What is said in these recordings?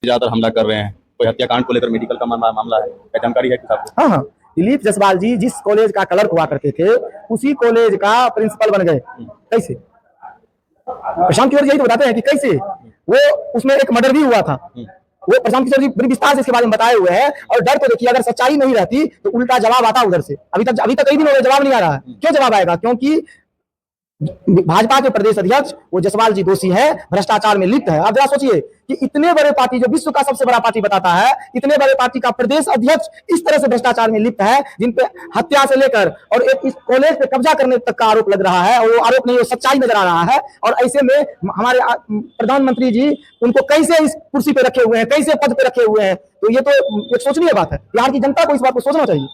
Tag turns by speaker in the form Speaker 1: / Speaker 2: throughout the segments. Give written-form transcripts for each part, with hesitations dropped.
Speaker 1: ज्यादातर हमला कर रहे हैं। कोई हत्याकांड को लेकर मेडिकल का मामला है, क्या जानकारी है किसी आपको?
Speaker 2: हाँ हाँ, दिलीप जायसवाल जी जिस कॉलेज का क्लर्क हुआ करते थे उसी कॉलेज का प्रिंसिपल बन गए। कैसे? प्रशांत किशोर यही तो बताते हैं कि कैसे वो उसमें एक मर्डर भी हुआ था। वो प्रशांत किशोर जी बड़ी विस्तार से इसके बारे में बताए हुए हैं। और डर तो देखिए, अगर सच्चाई नहीं रहती तो उल्टा जवाब आता उधर से। अभी तक कई दिन हो गए जवाब नहीं आ रहा है। क्यों जवाब आएगा? क्योंकि भाजपा के प्रदेश अध्यक्ष वो जायसवाल जी दोषी है, भ्रष्टाचार में लिप्त है। आप जरा सोचिए कि इतने बड़े पार्टी, जो विश्व का सबसे बड़ा पार्टी बताता है, इतने बड़े पार्टी का प्रदेश अध्यक्ष इस तरह से भ्रष्टाचार में लिप्त है, जिन पे हत्या से लेकर और एक इस कॉलेज पे कब्जा करने तक का आरोप लग रहा है। और वो आरोप नहीं, वो सच्चाई नजर आ रहा है। और ऐसे में हमारे प्रधानमंत्री जी उनको कैसे इस कुर्सी पे रखे हुए हैं, कैसे पद पे रखे हुए हैं? तो ये तो एक सोचनीय बात है। बिहार की जनता को इस बात को सोचना चाहिए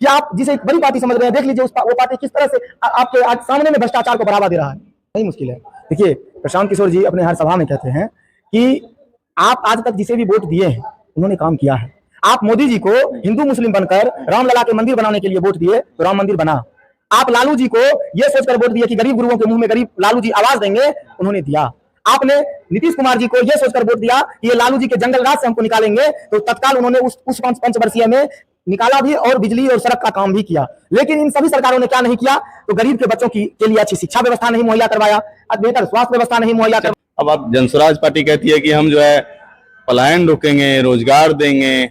Speaker 2: कि आप जिसे एक बड़ी पार्टी समझ रहे हैं, देख लीजिए वो पार्टी किस तरह से आपके आज सामने में भ्रष्टाचार को बढ़ावा दे रहा है। नहीं मुश्किल है। देखिए, प्रशांत किशोर जी अपने हर सभा में कहते हैं कि आप आज तक जिसे भी वोट दिए हैं उन्होंने काम किया है। आप मोदी जी को हिंदू मुस्लिम बनकर रामलला के मंदिर बनाने के लिए वोट दिए तो राम मंदिर बना। आप लालू जी को यह सोचकर वोट दिए कि गरीब गुरुओं के मुंह में गरीब लालू जी आवाज देंगे, उन्होंने दिया। आपने नीतीश कुमार जी को यह सोचकर वोट दिया कि ये लालू जी के जंगल राज से हमको निकालेंगे, तो तत्काल उन्होंने उस पंचवर्षीय में निकाला भी और बिजली और सड़क का काम भी किया। लेकिन इन सभी सरकारों ने क्या नहीं किया? तो गरीब के बच्चों के लिए अच्छी शिक्षा व्यवस्था नहीं मुहैया करवाया, बेहतर स्वास्थ्य व्यवस्था नहीं मुहैया करवाया।
Speaker 1: अब आप जनसुराज पार्टी कहती है कि हम जो है पलायन रोकेंगे, रोजगार देंगे,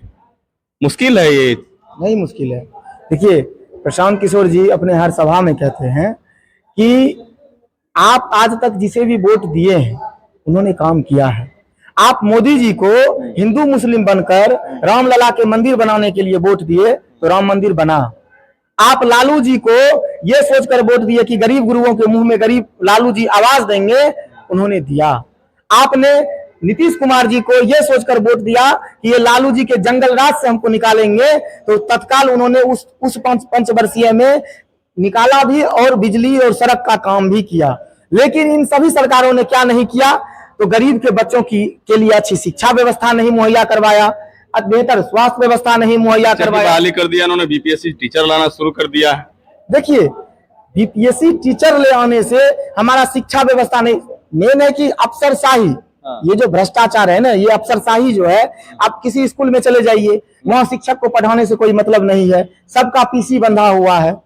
Speaker 1: मुश्किल है ये?
Speaker 2: नहीं मुश्किल है। देखिए, प्रशांत किशोर जी अपने हर सभा में कहते हैं कि आप आज तक जिसे भी वोट दिए हैं उन्होंने काम किया है। आप मोदी जी को हिंदू मुस्लिम बनकर रामलला के मंदिर बनाने के लिए वोट दिए तो राम मंदिर बना। आप लालू जी को यह सोचकर वोट दिए कि गरीब गुरुओं के मुंह में गरीब लालू जी आवाज देंगे, उन्होंने दिया। आपने नीतीश कुमार जी को यह सोचकर वोट दिया कि ये लालू जी के जंगल राज से हमको निकालेंगे, तो तत्काल उन्होंने उस पंचवर्षीय में निकाला भी और बिजली और सड़क का काम भी किया। लेकिन इन सभी सरकारों ने क्या नहीं किया? तो गरीब के बच्चों के लिए अच्छी शिक्षा व्यवस्था नहीं मुहैया करवाया, बेहतर स्वास्थ्य व्यवस्था नहीं मुहैया करवाया।
Speaker 1: बहाली कर दिया इन्होंने, बीपीएससी टीचर लाना शुरू कर दिया है।
Speaker 2: देखिए, बीपीएससी टीचर ले आने से हमारा शिक्षा व्यवस्था नहीं, मेन है कि अफसरशाही, ये जो भ्रष्टाचार है ना, ये अफसरशाही जो है, आप किसी स्कूल में चले जाइए, वहां शिक्षक को पढ़ाने से कोई मतलब नहीं है, सबका पीसी बंधा हुआ है।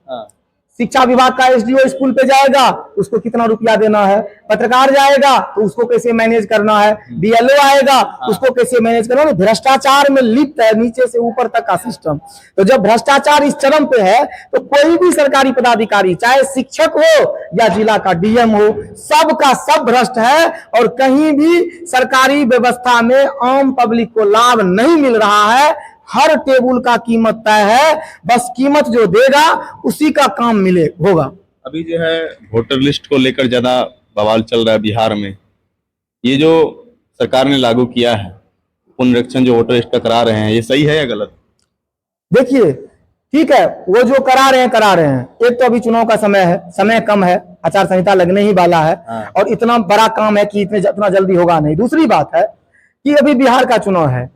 Speaker 2: शिक्षा विभाग का एसडीओ स्कूल पे जाएगा, उसको कितना रुपया देना है, पत्रकार जाएगा तो उसको कैसे मैनेज करना है, बीएलओ आएगा उसको कैसे मैनेज करना है। भ्रष्टाचार में लिप्त है नीचे से ऊपर तक का सिस्टम। तो जब भ्रष्टाचार इस चरम पे है तो कोई भी सरकारी पदाधिकारी, चाहे शिक्षक हो या जिला का डीएम हो, सबका सब भ्रष्ट है। और कहीं भी सरकारी व्यवस्था में आम पब्लिक को लाभ नहीं मिल रहा है। हर टेबुल का कीमत तय है, बस कीमत जो देगा उसी का काम मिले होगा।
Speaker 1: अभी जो है वोटर लिस्ट को लेकर ज्यादा बवाल चल रहा है बिहार में। ये जो सरकार ने लागू किया है पुनरीक्षण, जो वोटर लिस्ट का करा रहे हैं, ये सही है या गलत?
Speaker 2: देखिए, ठीक है, वो जो करा रहे हैं। एक तो अभी चुनाव का समय है, समय कम है, आचार संहिता लगने ही वाला है। और इतना बड़ा काम है कि इतना जल्दी होगा नहीं। दूसरी बात है कि अभी बिहार का चुनाव है,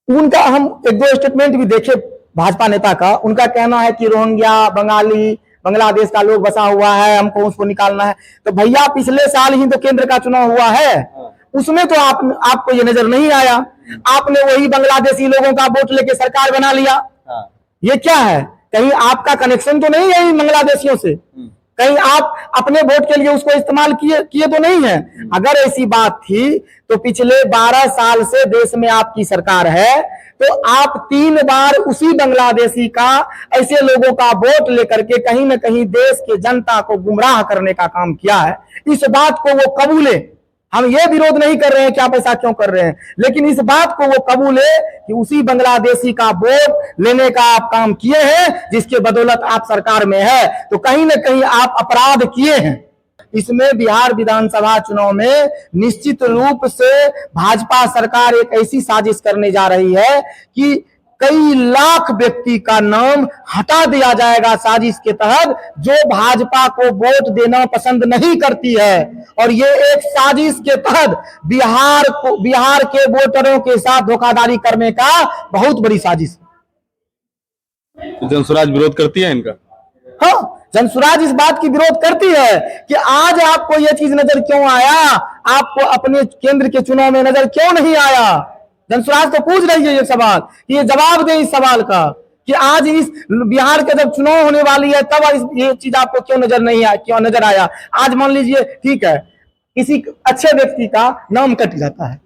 Speaker 2: उनका हम एक दो स्टेटमेंट भी देखे भाजपा नेता का। उनका कहना है कि रोहिंग्या, बंगाली, बांग्लादेश का लोग बसा हुआ है, हमको उसको निकालना है। तो भैया, पिछले साल ही तो केंद्र का चुनाव हुआ है, उसमें तो आपको ये नजर नहीं आया। आपने वही बांग्लादेशी लोगों का वोट लेके सरकार बना लिया। ये क्या है? कहीं आपका कनेक्शन तो नहीं है इन बांग्लादेशियों से? कहीं आप अपने वोट के लिए उसको इस्तेमाल किए तो नहीं है? अगर ऐसी बात थी तो पिछले 12 साल से देश में आपकी सरकार है, तो आप 3 बार उसी बांग्लादेशी का, ऐसे लोगों का वोट लेकर के कहीं न कहीं देश के जनता को गुमराह करने का काम किया है। इस बात को वो कबूले। हम ये विरोध नहीं कर रहे हैं कि आप ऐसा क्यों कर रहे हैं, लेकिन इस बात को वो कबूले कि उसी बांग्लादेशी का वोट लेने का आप काम किए हैं, जिसके बदौलत आप सरकार में है। तो कहीं ना कहीं आप अपराध किए हैं। इसमें बिहार विधानसभा चुनाव में निश्चित रूप से भाजपा सरकार एक ऐसी साजिश करने जा रही है कि कई लाख व्यक्ति का नाम हटा दिया जाएगा साजिश के तहत, जो भाजपा को वोट देना पसंद नहीं करती है। और ये एक साजिश के तहत बिहार के वोटरों के साथ धोखाधड़ी करने का बहुत बड़ी साजिश।
Speaker 1: तो जनसुराज विरोध करती है इनका?
Speaker 2: हाँ, जनसुराज इस बात की विरोध करती है कि आज आपको यह चीज नजर क्यों आया? आपको अपने केंद्र के चुनाव में नजर क्यों नहीं आया? जनसुराज तो पूछ रही है ये सवाल, कि ये जवाब दे इस सवाल का, कि आज इस बिहार के जब चुनाव होने वाली है तब ये चीज आपको क्यों नजर नहीं आया, क्यों नजर आया? आज मान लीजिए ठीक है, किसी अच्छे व्यक्ति का नाम कट जाता है,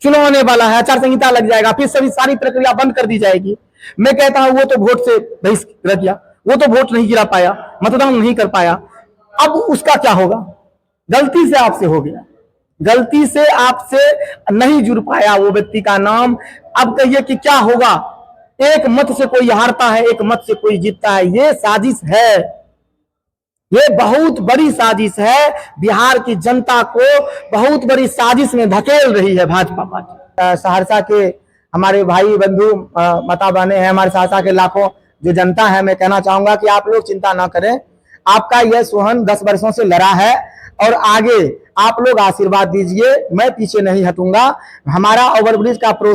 Speaker 2: चुनाव होने वाला है, आचार संहिता लग जाएगा, फिर सभी सारी प्रक्रिया बंद कर दी जाएगी। मैं कहता हूं वो तो वोट से बहिष्कृत रह गया, वो तो वोट नहीं गिरा पाया, मतदान नहीं कर पाया, अब उसका क्या होगा? गलती से आपसे हो गया, गलती से आपसे नहीं जुड़ पाया वो व्यक्ति का नाम। अब कहिए कि क्या होगा? एक मत से कोई हारता है, एक मत से कोई जीतता है। ये साजिश है, ये बहुत बड़ी साजिश है, बिहार की जनता को बहुत बड़ी साजिश में धकेल रही है भाजपा पार्टी। सहरसा के हमारे भाई बंधु माता बहने हैं, हमारे सहरसा के लाखों जो जनता है, मैं कहना चाहूंगा कि आप लोग चिंता ना करें, आपका यह सुहन 10 वर्षों से लड़ा है और आगे आप लोग आशीर्वाद दीजिए, मैं पीछे नहीं हटूंगा। हमारा ओवरब्रिज का